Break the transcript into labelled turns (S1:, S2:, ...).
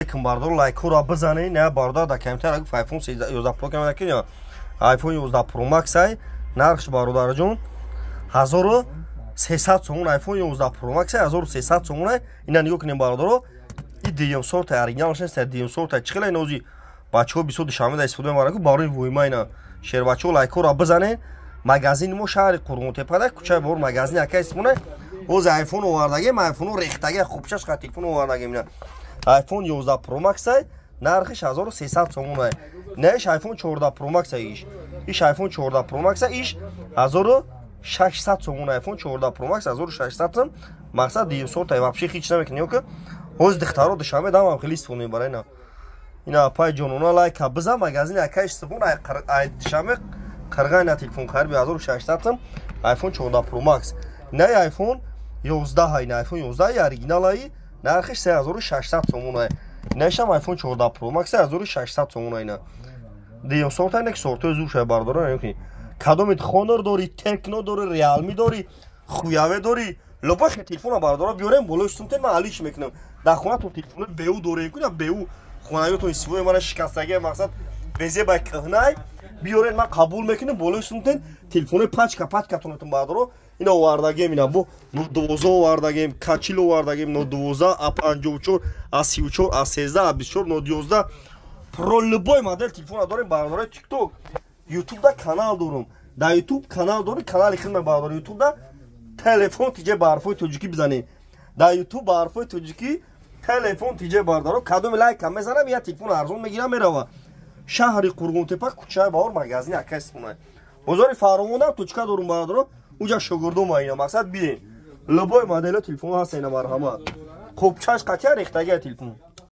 S1: کم باردار لایک را بزنید نه باردار در کمتر اگه آیفون 11 پرو کم نکنید آیفون 11 پرو مکس ای نرخش برادر جون 1300 سوم آیفون 11 پرو مکس 1300 سوم اینا نگاه کنیم برادر این دیگه سورت اوریجینالش است دیگه سورت چخله نوزی بچه‌ها 20 شامل استفاده می‌کنن که برای ویما اینا شهر بچه‌ها لایک را بزنید مغازین ما شهر قرغون تپه کوچه بور مغازین اکا اسمونه اوز آیفون آوردگی آیفون ریختگی خوبشش خاطر تلفن آوردگی میاد آیفون 11 پرو مکس نرخش 1300 سومونه نهش آیفون 14 پرو مکس ایش آیفون 14 پرو مکس ایش 1600 سومونه آیفون 14 پرو مکس 1600 سوم مقصد دیگه صورت вообще هیچ نمیکنه که اوز دخترا دشمه دام خیلی استفاده برای اینا اینا پای جنونا لایک بزن مغازین اکا استفون دشمه قرغان تلفن خربی 1600 سوم آیفون 14 پرو مکس نه آیفون 11 اینا آیفون 11 اوریجینال ای نرخش 3600 سومونه نشم آیفون 14 پرو مکس 1600 سومونه اینا دیگه سورت اینک سورت زوش بردارن نمیکنی کدومت خونر داری تکنو داری ریالمی داری خویاوه داری لباش تلفن بردارا بیارم بولوش سمت من علیش میکنم در خونه تو تلفن بیو داره کنی بیو خونه تو استفاده من شکستگی مقصد بزه با کهنای بیارن من قبول میکنم بولوش سمت تلفن پاچکا تونتون بردارا اینا واردگی مینا بو 12 واردگی کاچیل واردگی 12 اپ 54 34 13 24 19 про любой модель телефона дорим бардори TikTok YouTube да канал дорум да YouTube канал дори канали хизмат бардори YouTube да телефон тиҷе барфои тоҷикӣ бизанед да YouTube барфои тоҷикӣ телефон тиҷе бардаро кадом лайк мезанам я телефон арзон мегирам мерава шаҳри қурғунтепа кучаи баҳор магазини ака истмона бозори фаромонам точка дорум бардаро уҷа шогирдум айна мақсад бирен любой модели телефон ҳаст айна марҳамат қопчаш қатия рехтагия телефон